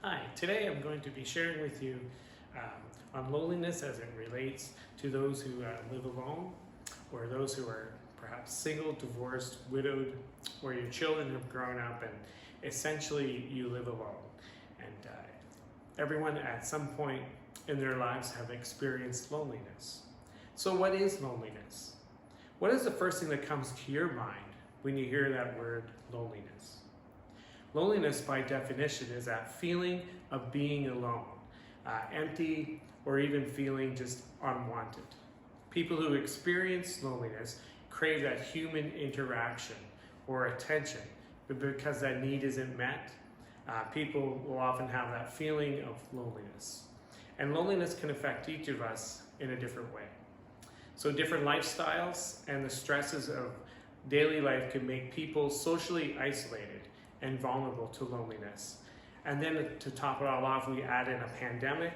Hi, today I'm going to be sharing with you on loneliness as it relates to those who live alone, or those who are perhaps single, divorced, widowed, or your children have grown up and essentially you live alone. And everyone at some point in their lives have experienced loneliness. So what is loneliness? What is the first thing that comes to your mind when you hear that word loneliness? Loneliness, by definition, is that feeling of being alone, empty, or even feeling just unwanted. People who experience loneliness crave that human interaction or attention, but because that need isn't met, people will often have that feeling of loneliness. And loneliness can affect each of us in a different way. So different lifestyles and the stresses of daily life can make people socially isolated and vulnerable to loneliness. And then to top it all off, we add in a pandemic,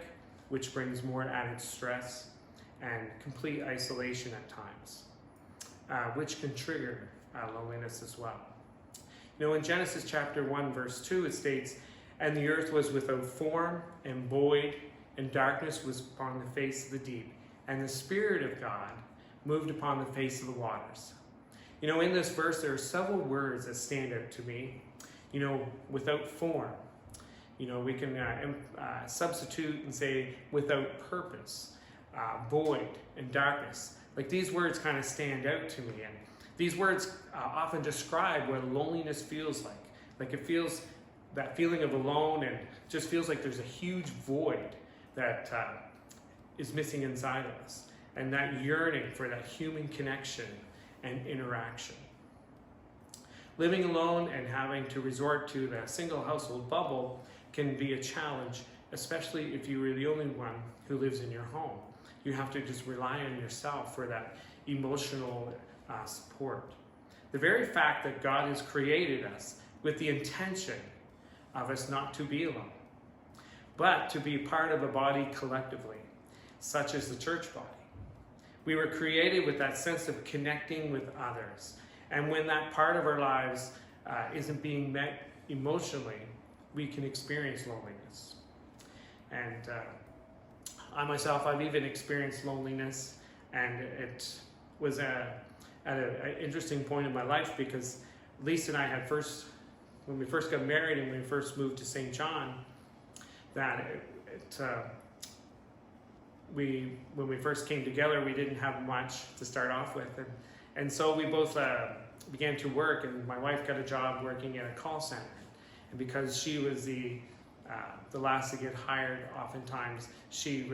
which brings more added stress and complete isolation at times, which can trigger loneliness as well. You know, in Genesis chapter 1, verse 2, it states, "And the earth was without form and void, and darkness was upon the face of the deep, and the Spirit of God moved upon the face of the waters." You know, in this verse, there are several words that stand out to me. You know, without form. You know, we can substitute and say without purpose, void, and darkness. Like, these words kind of stand out to me. And these words often describe what loneliness feels like. Like, it feels, that feeling of alone, and just feels like there's a huge void that is missing inside of us. And that yearning for that human connection and interaction. Living alone and having to resort to the single household bubble can be a challenge, especially if you are the only one who lives in your home. You have to just rely on yourself for that emotional support. The very fact that God has created us with the intention of us not to be alone, but to be part of a body collectively, such as the church body. We were created with that sense of connecting with others. And when that part of our lives isn't being met emotionally, we can experience loneliness. And I myself, I've even experienced loneliness, and it was at an interesting point in my life, because Lisa and I had when we first got married and we first moved to St. John, that when we first came together, we didn't have much to start off with. And so we both began to work, and my wife got a job working at a call center. And because she was the last to get hired, oftentimes she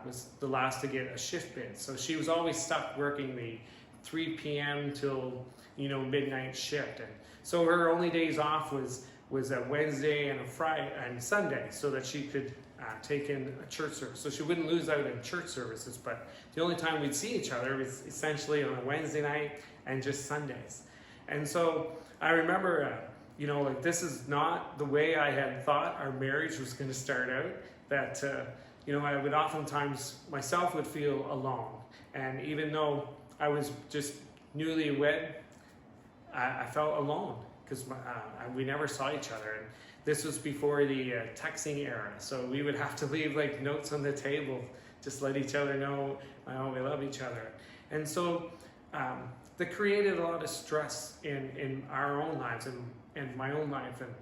was the last to get a shift bid. So she was always stuck working the 3 p.m. till midnight shift. And so her only days off was a Wednesday and a Friday and Sunday, so that she could take in a church service. So she wouldn't lose out in church services, but the only time we'd see each other was essentially on a Wednesday night and just Sundays. And so I remember, like, this is not the way I had thought our marriage was going to start out, that, I would oftentimes myself would feel alone. And even though I was just newlywed, I felt alone, because we never saw each other. And this was before the texting era, so we would have to leave like notes on the table, just let each other know we love each other. And so that created a lot of stress in our own lives and my own life. And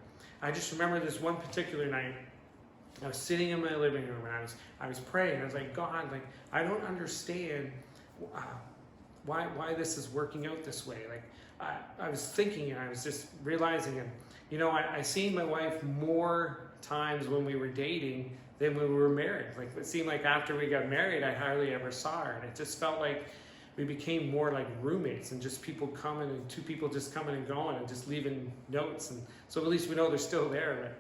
I just remember this one particular night, I was sitting in my living room and I was praying. I was like, God, like, I don't understand why this is working out this way. Like, I was thinking, and I was just realizing, and I seen my wife more times when we were dating than when we were married. Like, it seemed like after we got married, I hardly ever saw her, and it just felt like we became more like roommates, and just people coming, and two people just coming and going and just leaving notes. And so at least we know they're still there, right?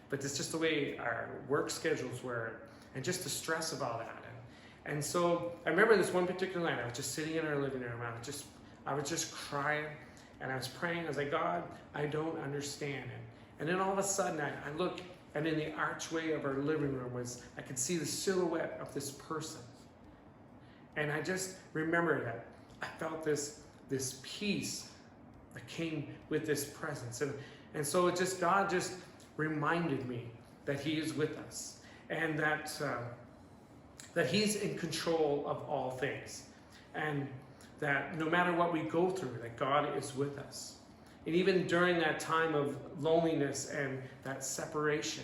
But it's just the way our work schedules were, and just the stress of all that. And so I remember this one particular night, I was just sitting in our living room, I was just crying, and I was praying. I was like, God, I don't understand. And then all of a sudden I look, and in the archway of our living room I could see the silhouette of this person. And I just remember that I felt this peace that came with this presence. And so God just reminded me that he is with us, and that he's in control of all things, and that no matter what we go through, that God is with us. And even during that time of loneliness and that separation,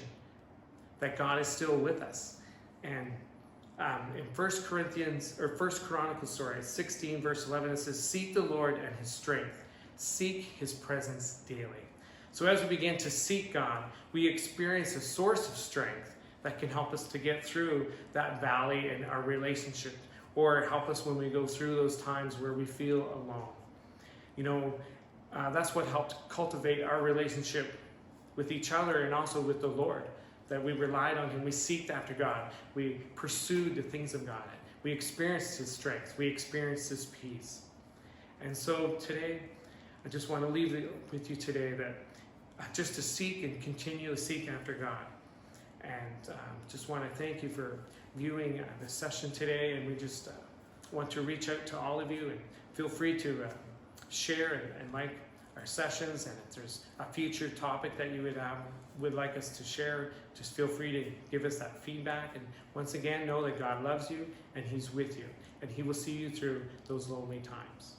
that God is still with us. And in 1 Chronicles 16 verse 11, it says, "Seek the Lord and his strength. Seek his presence daily." So as we begin to seek God, we experience a source of strength that can help us to get through that valley in our relationship, or help us when we go through those times where we feel alone. You know, that's what helped cultivate our relationship with each other and also with the Lord, that we relied on him. We seeked after God. We pursued the things of God. We experienced his strength. We experienced his peace. And so today, I just want to leave it with you today that just to seek and continue to seek after God. And just want to thank you for viewing this session today. And we just want to reach out to all of you, and feel free to share and like our sessions. And if there's a future topic that you would like us to share, just feel free to give us that feedback. And once again, know that God loves you and he's with you, and he will see you through those lonely times.